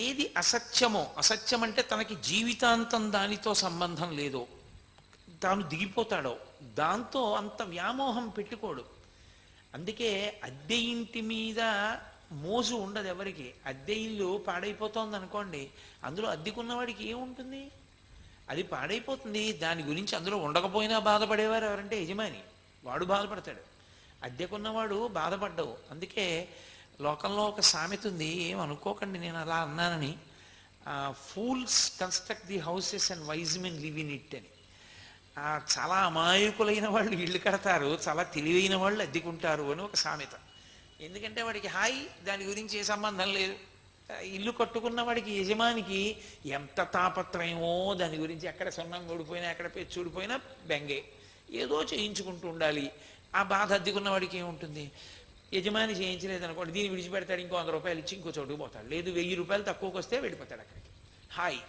ఏది అసత్యమో, అసత్యం అంటే తనకి జీవితాంతం దానితో సంబంధం లేదో, తాను దిగిపోతాడో దాంతో అంత వ్యామోహం పెట్టుకోడు. అందుకే అద్దె ఇంటి మీద మోజు ఉండదు ఎవరికి. అద్దె ఇల్లు పాడైపోతోంది అనుకోండి, అందులో అద్దెకున్నవాడికి ఏముంటుంది? అది పాడైపోతుంది, దాని గురించి అందులో ఉండకపోయినా బాధపడేవారు ఎవరంటే యజమాని, వాడు బాధపడతాడు. అద్దెకున్నవాడు బాధపడ్డవు. అందుకే లోకంలో ఒక సామెత ఉంది, ఏమనుకోకండి నేను అలా అన్నానని, fools construct the houses and wise men live in it అని. చాలా అమాయకులైన వాళ్ళు ఇల్లు కడతారు, చాలా తెలివైన వాళ్ళు అద్దెకుంటారు అని ఒక సామెత. ఎందుకంటే వాడికి హాయ్, దాని గురించి ఏ సంబంధం లేదు. ఇల్లు కట్టుకున్న వాడికి, యజమానికి ఎంత తాపత్రయమో దాని గురించి, ఎక్కడ సున్నం ఊడిపోయినా ఎక్కడ పెచ్చు ఊడిపోయినా బెంగే, ఏదో చేయించుకుంటూ ఉండాలి. ఆ బాధ అద్దెకున్న వాడికి ఏముంటుంది? యజమాని చేయించలేదనుకోండి, దీన్ని విడిచిపెడతాడు, ఇంకో 100 రూపాయలు ఇచ్చి ఇంకో చోటుకు పోతాడు, లేదు 1000 రూపాయలు తక్కువకి వస్తే వెళ్ళిపోతాడు అక్కడికి, హాయ్.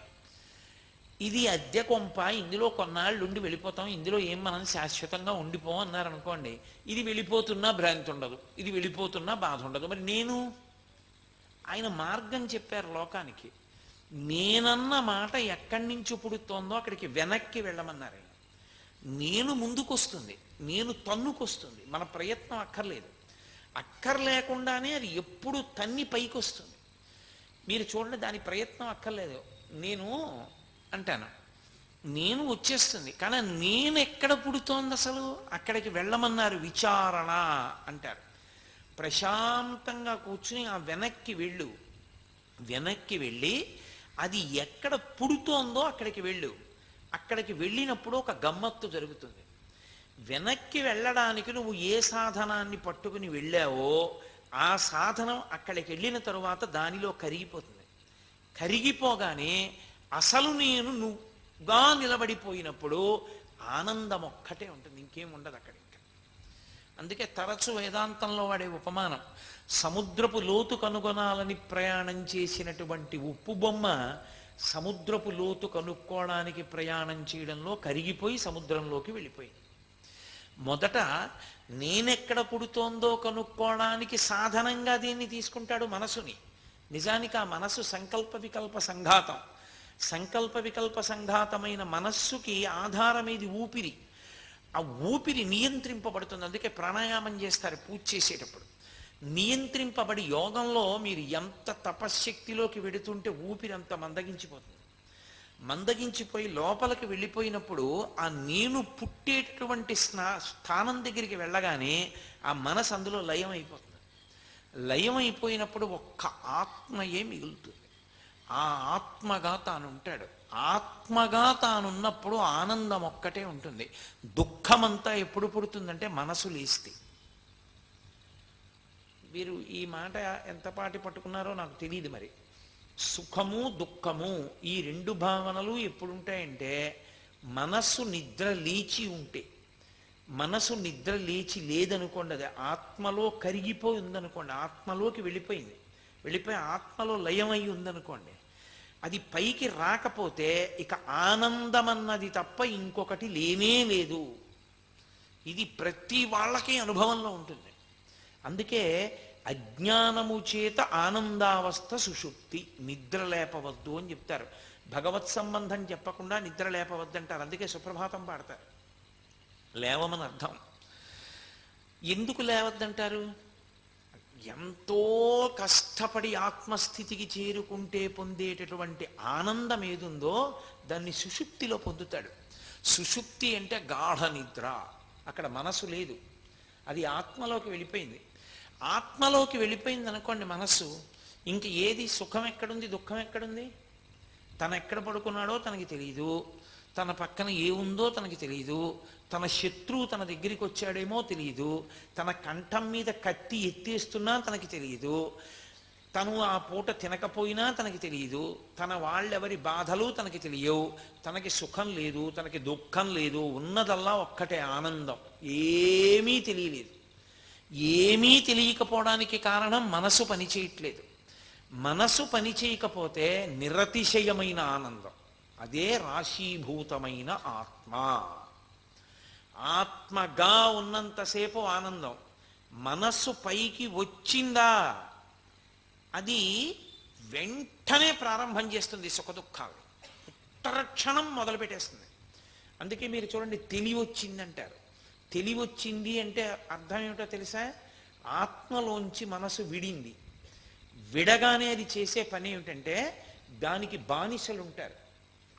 ఇది అద్దె కొంప, ఇందులో కొన్నాళ్ళు ఉండి వెళ్ళిపోతాం, ఇందులో ఏం మనం శాశ్వతంగా ఉండిపోం అన్నారనుకోండి, ఇది వెళ్ళిపోతున్నా భ్రాంతి ఉండదు, ఇది వెళ్ళిపోతున్నా బాధ ఉండదు. మరి నేను, ఆయన మార్గం చెప్పారు లోకానికి. నేనన్న మాట ఎక్కడి నుంచి పుడుతోందో అక్కడికి వెనక్కి వెళ్ళమన్నారు ఆయన. నేను ముందుకొస్తుంది, నేను తన్నుకొస్తుంది, మన ప్రయత్నం అక్కర్లేదు. అక్కర్లేకుండానే అది ఎప్పుడు తన్ని పైకి వస్తుంది. మీరు చూడండి, దాని ప్రయత్నం అక్కర్లేదు. నేను అంటాను, నేను వచ్చేస్తుంది, కానీ నేను ఎక్కడ పుడుతోంది అసలు, అక్కడికి వెళ్ళమన్నారు. విచారణ అంటారు. ప్రశాంతంగా కూర్చుని ఆ వెనక్కి వెళ్ళి అది ఎక్కడ పుడుతోందో అక్కడికి వెళ్ళు. అక్కడికి వెళ్ళినప్పుడు ఒక గమ్మత్తు జరుగుతుంది. వెనక్కి వెళ్ళడానికి నువ్వు ఏ సాధనాన్ని పట్టుకుని వెళ్ళావో ఆ సాధనం అక్కడికి వెళ్ళిన తరువాత దానిలో కరిగిపోతుంది. కరిగిపోగానే అసలు నేను నువ్వుగా నిలబడిపోయినప్పుడు ఆనందం ఒక్కటే ఉంటుంది, ఇంకేం ఉండదు అక్కడ. అందుకే తరచు వేదాంతంలో వాడే ఉపమానం, సముద్రపు లోతు కనుగొనాలని ప్రయాణం చేసినటువంటి ఉప్పు బొమ్మ సముద్రపు లోతు కనుక్కోవడానికి ప్రయాణం చేయడంలో కరిగిపోయి సముద్రంలోకి వెళ్ళిపోయింది. మొదట నేనెక్కడ పుడుతోందో కనుక్కోవడానికి సాధనంగా దీన్ని తీసుకుంటాడు మనసుని. నిజానికి ఆ మనసు సంకల్ప వికల్ప సంఘాతం. సంకల్ప వికల్ప సంఘాతమైన మనస్సుకి ఆధారమేది? ఊపిరి. ఆ ఊపిరి నియంత్రింపబడుతుంది. అందుకే ప్రాణాయామం చేస్తారు పూజ చేసేటప్పుడు. నియంత్రింపబడి యోగంలో మీరు ఎంత తపశ్శక్తిలోకి వెడుతుంటే ఊపిరి అంత మందగించిపోతుంది. మందగించిపోయి లోపలికి వెళ్ళిపోయినప్పుడు ఆ నేను పుట్టేటటువంటి స్థానం దగ్గరికి వెళ్ళగానే ఆ మనసు అందులో లయం అయిపోతుంది. లయం అయిపోయినప్పుడు ఒక్క ఆత్మయే మిగులుతుంది. ఆ ఆత్మగా తానుంటాడు. ఆత్మగా తానున్నప్పుడు ఆనందం ఒక్కటే ఉంటుంది. దుఃఖమంతా ఎప్పుడు పుడుతుందంటే మనసు లేస్తే. మీరు ఈ మాట ఎంతపాటి పట్టుకున్నారో నాకు తెలియదు. మరి సుఖము దుఃఖము ఈ రెండు భావనలు ఎప్పుడుంటాయంటే మనస్సు నిద్ర లేచి ఉంటే. మనసు నిద్ర లేచి లేదనుకోండి, అది ఆత్మలో కరిగిపోయి ఉందనుకోండి, ఆత్మలోకి వెళ్ళిపోయి ఆత్మలో లయమై ఉందనుకోండి, అది పైకి రాకపోతే ఇక ఆనందమన్నది తప్ప ఇంకొకటి లేనే లేదు. ఇది ప్రతి వాళ్ళకి అనుభవంలో ఉంటుంది. అందుకే అజ్ఞానము చేత ఆనందావస్థ సుషుప్తి, నిద్ర లేపవద్దు అని చెప్తారు. భగవత్ సంబంధం చెప్పకుండా నిద్ర లేపవద్దంటారు. అందుకే సుప్రభాతం పాడతారు. లేవమని అర్థం. ఎందుకు లేవద్దంటారు? ఎంతో కష్టపడి ఆత్మస్థితికి చేరుకుంటే పొందేటటువంటి ఆనందం ఏదుందో దాన్ని సుషుప్తిలో పొందుతాడు. సుషుప్తి అంటే గాఢ నిద్ర. అక్కడ మనసు లేదు, అది ఆత్మలోకి వెళ్ళిపోయింది. ఆత్మలోకి వెళ్ళిపోయింది అనుకోండి మనస్సు, ఇంక ఏది సుఖం ఎక్కడుంది, దుఃఖం ఎక్కడుంది? తను ఎక్కడ పడుకున్నాడో తనకి తెలియదు, తన పక్కన ఏముందో తనకి తెలియదు, తన శత్రువు తన దగ్గరికి వచ్చాడేమో తెలియదు, తన కంఠం మీద కత్తి ఎత్తేస్తున్నా తనకి తెలియదు, తను ఆ పూట తినకపోయినా తనకి తెలియదు, తన వాళ్ళెవరి బాధలు తనకి తెలియవు, తనకి సుఖం లేదు, తనకి దుఃఖం లేదు, ఉన్నదల్లా ఒక్కటే ఆనందం. ఏమీ తెలియలేదు. ఏమీ తెలియకపోవడానికి కారణం మనసు పనిచేయట్లేదు. మనసు పనిచేయకపోతే నిరతిశయమైన ఆనందం, అదే రాశీభూతమైన ఆత్మ. ఆత్మగా ఉన్నంతసేపు ఆనందం. మనస్సు పైకి వచ్చిందా, అది వెంటనే ప్రారంభం చేస్తుంది సుఖదుఖాలు, ఉత్తరక్షణం మొదలు పెట్టేస్తుంది. అందుకే మీరు చూడండి, తెలివి వచ్చిందంటారు. తెలివి వచ్చింది అంటే అర్థం ఏమిటో తెలుసా? ఆత్మలోంచి మనసు విడింది. విడగానే అది చేసే పని ఏమిటంటే దానికి బానిసలు ఉంటారు.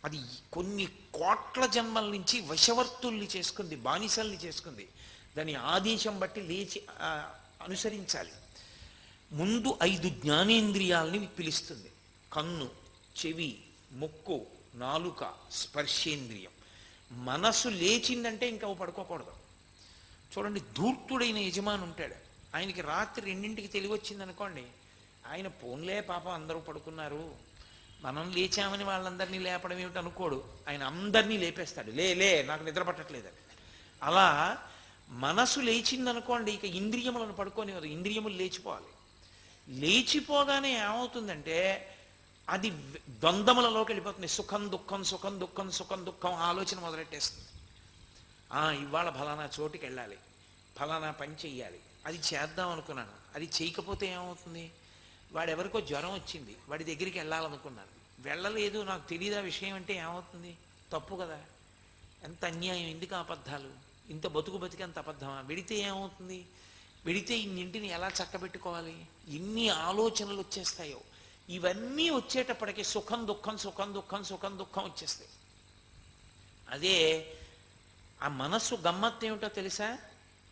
అది కొన్ని కోట్ల జన్మల నుంచి వశవర్తుల్ని చేసుకుంది, బానిసల్ని చేసుకుంది. దాని ఆదేశం బట్టి లేచి అనుసరించాలి. ముందు 5 జ్ఞానేంద్రియాలని పిలుస్తుంది: కన్ను, చెవి, ముక్కు, నాలుక, స్పర్శేంద్రియం. మనసు లేచిందంటే ఇంకా పడుకోకూడదు. చూడండి, ధూర్తుడైన యజమాని ఉంటాడు, ఆయనకి రాత్రి 2ంటికి తెలివి వచ్చిందనుకోండి, ఆయన పోన్లే పాపం అందరూ పడుకున్నారు, మనం లేచామని వాళ్ళందరినీ లేపడం ఏమిటి అనుకోడు. ఆయన అందరినీ లేపేస్తాడు, లే నాకు నిద్ర పట్టట్లేదని. అలా మనసు లేచిందనుకోండి, ఇక ఇంద్రియములను పడుకోనివ్వదు, ఇంద్రియములు లేచిపోవాలి. లేచిపోగానే ఏమవుతుందంటే అది ద్వంద్వములలోకి వెళ్ళిపోతుంది. సుఖం దుఃఖం, సుఖం దుఃఖం, సుఖం దుఃఖం ఆలోచన మొదలెట్టేస్తుంది. ఇవాళ ఫలానా చోటుకి వెళ్ళాలి, ఫలానా పని చెయ్యాలి, అది చేద్దాం అనుకున్నాను, అది చేయకపోతే ఏమవుతుంది? వాడెవరికో జ్వరం వచ్చింది, వాడి దగ్గరికి వెళ్ళాలనుకున్నాను, వెళ్ళలేదు, నాకు తెలియదా విషయం అంటే ఏమవుతుంది? తప్పు కదా. ఎంత అన్యాయం! ఎందుకు అబద్ధాలు? ఇంత బతికి అంత అబద్ధమా? వెడితే ఏమవుతుంది? వెడితే ఇన్నింటిని ఎలా చక్కబెట్టుకోవాలి? ఎన్ని ఆలోచనలు వచ్చేస్తాయో. ఇవన్నీ వచ్చేటప్పటికి సుఖం దుఃఖం, సుఖం దుఃఖం, సుఖం దుఃఖం వచ్చేస్తాయి. అదే ఆ మనస్సు గమ్మత్తు ఏమిటో తెలుసా?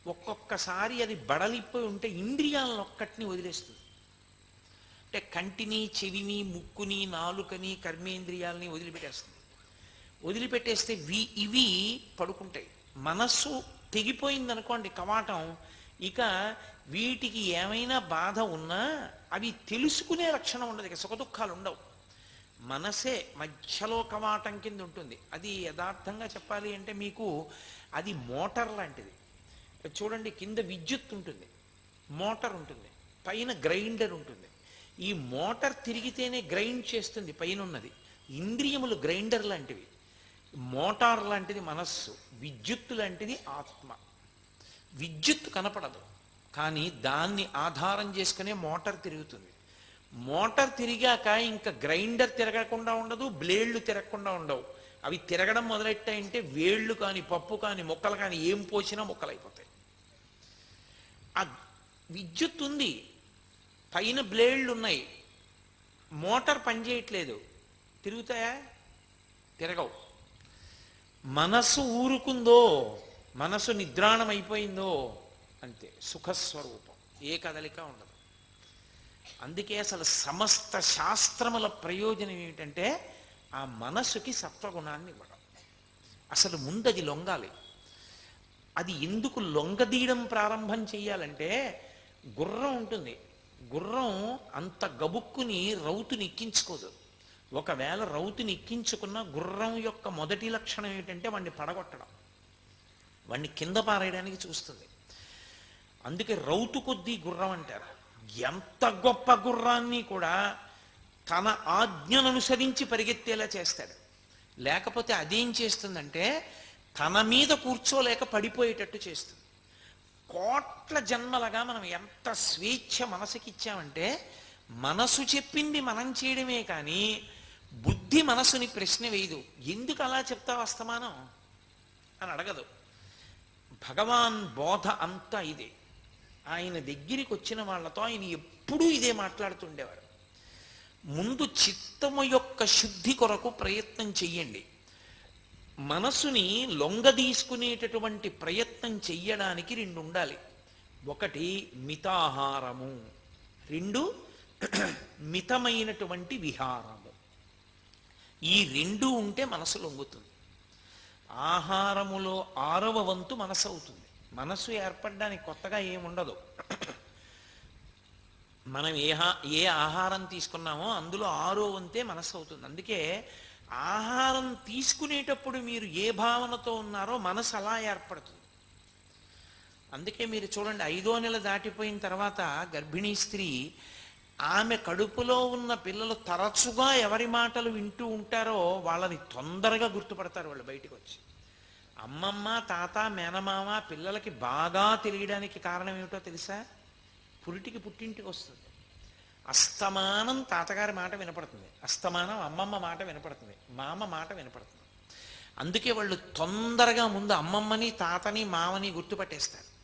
ఒక్కొక్కసారి అది బడలిపోయి ఉంటే ఇంద్రియాలను ఒక్కటిని వదిలేస్తుంది. అంటే కంటిని, చెవిని, ముక్కుని, నాలుకని, కర్మేంద్రియాలని వదిలిపెట్టేస్తుంది. వదిలిపెట్టేస్తే ఇవి పడుకుంటాయి. మనస్సు తెగిపోయిందనుకోండి కవాటం, ఇక వీటికి ఏమైనా బాధ ఉన్నా అవి తెలుసుకునే లక్షణం ఉండదు, ఇక సుఖదుఖాలు ఉండవు. మనసే మధ్యలో కవాటం కింద ఉంటుంది. అది యథార్థంగా చెప్పాలి అంటే మీకు అది మోటార్ లాంటిది. చూడండి, కింద విద్యుత్ ఉంటుంది, మోటార్ ఉంటుంది, పైన గ్రైండర్ ఉంటుంది. ఈ మోటార్ తిరిగితేనే గ్రైండ్ చేస్తుంది పైన ఉన్నది. ఇంద్రియములు గ్రైండర్ లాంటివి, మోటార్ లాంటిది మనస్సు, విద్యుత్తు లాంటిది ఆత్మ. విద్యుత్ కనపడదు, కానీ దాన్ని ఆధారం చేసుకునే మోటార్ తిరుగుతుంది. మోటార్ తిరిగాక ఇంకా గ్రైండర్ తిరగకుండా ఉండదు, బ్లేడ్లు తిరగకుండా ఉండవు. అవి తిరగడం మొదలెట్టాయంటే వేళ్ళు కానీ, పప్పు కానీ, మొక్కలు కానీ ఏం పోసినా మొక్కలైపోతాయి. ఆ విద్యుత్ ఉంది, పైన బ్లేడ్లు ఉన్నాయి, మోటార్ పనిచేయట్లేదు, తిరుగుతాయా? తిరగవు. మనసు ఊరుకుందో, మనసు నిద్రాణం అయిపోయిందో అంతే, సుఖస్వరూపం, ఏ కదలిక ఉండదు. అందుకే అసలు సమస్త శాస్త్రముల ప్రయోజనం ఏమిటంటే ఆ మనసుకి సత్వగుణాన్ని ఇవ్వడం. అసలు ముందు అది లొంగాలి. అది ఎందుకు లొంగదీయడం ప్రారంభం చెయ్యాలంటే, గుర్రం ఉంటుంది, గుర్రం అంత గబుక్కుని రౌతుని ఎక్కించుకోదు. ఒకవేళ రౌతుని ఎక్కించుకున్న గుర్రం యొక్క మొదటి లక్షణం ఏమిటంటే వాడిని పడగొట్టడం, వాడిని కింద పారేయడానికి చూస్తుంది. అందుకే రౌతు కొద్దీ గుర్రం అంటారు. ఎంత గొప్ప గుర్రాన్ని కూడా తన ఆజ్ఞను అనుసరించి పరిగెత్తేలా చేస్తాడు. లేకపోతే అదేం చేస్తుందంటే తన మీద కూర్చోలేక పడిపోయేటట్టు చేస్తుంది. కోట్ల జన్మలుగా మనం ఎంత స్వేచ్ఛ మనసుకి ఇచ్చామంటే, మనసు చెప్పింది మనం చేయడమే కానీ బుద్ధి మనసుని ప్రశ్న వేయదు. ఎందుకు అలా చెప్తావు అస్తమానం అని అడగదు. భగవాన్ బోధ అంతా ఇదే. ఆయన దగ్గరికి వచ్చిన వాళ్ళతో ఆయన ఎప్పుడూ ఇదే మాట్లాడుతుండేవారు. ముందు చిత్తము యొక్క శుద్ధి కొరకు ప్రయత్నం చెయ్యండి. మనసుని లొంగదీసుకునేటటువంటి ప్రయత్నం చెయ్యడానికి 2 ఉండాలి. ఒకటి మితాహారము, 2 మితమైనటువంటి విహారము. ఈ 2 ఉంటే మనసు లొంగుతుంది. ఆహారములో 6వ వంతు మనసు అవుతుంది. మనసు ఏర్పడడానికి కొత్తగా ఏముండదు. మనం ఏ ఆహారం తీసుకున్నామో అందులో 6వ వంతే మనసు అవుతుంది. అందుకే ఆహారం తీసుకునేటప్పుడు మీరు ఏ భావనతో ఉన్నారో మనసు అలా ఏర్పడుతుంది. అందుకే మీరు చూడండి, 5వ నెల దాటిపోయిన తర్వాత గర్భిణీ స్త్రీ, ఆమె కడుపులో ఉన్న పిల్లలు తరచుగా ఎవరి మాటలు వింటూ ఉంటారో వాళ్ళని తొందరగా గుర్తుపడతారు వాళ్ళు బయటికి వచ్చి. అమ్మమ్మ, తాత, మేనమామ పిల్లలకి బాగా తెలియడానికి కారణం ఏమిటో తెలుసా? పురిటికి పుట్టింటికి వస్తుంది. అస్తమానం తాతగారి మాట వినపడుతుంది, అస్తమానం అమ్మమ్మ మాట వినపడుతుంది, మామ మాట వినపడుతుంది. అందుకే వాళ్ళు తొందరగా ముందు అమ్మమ్మని తాతని మామని గుర్తుపట్టేస్తారు.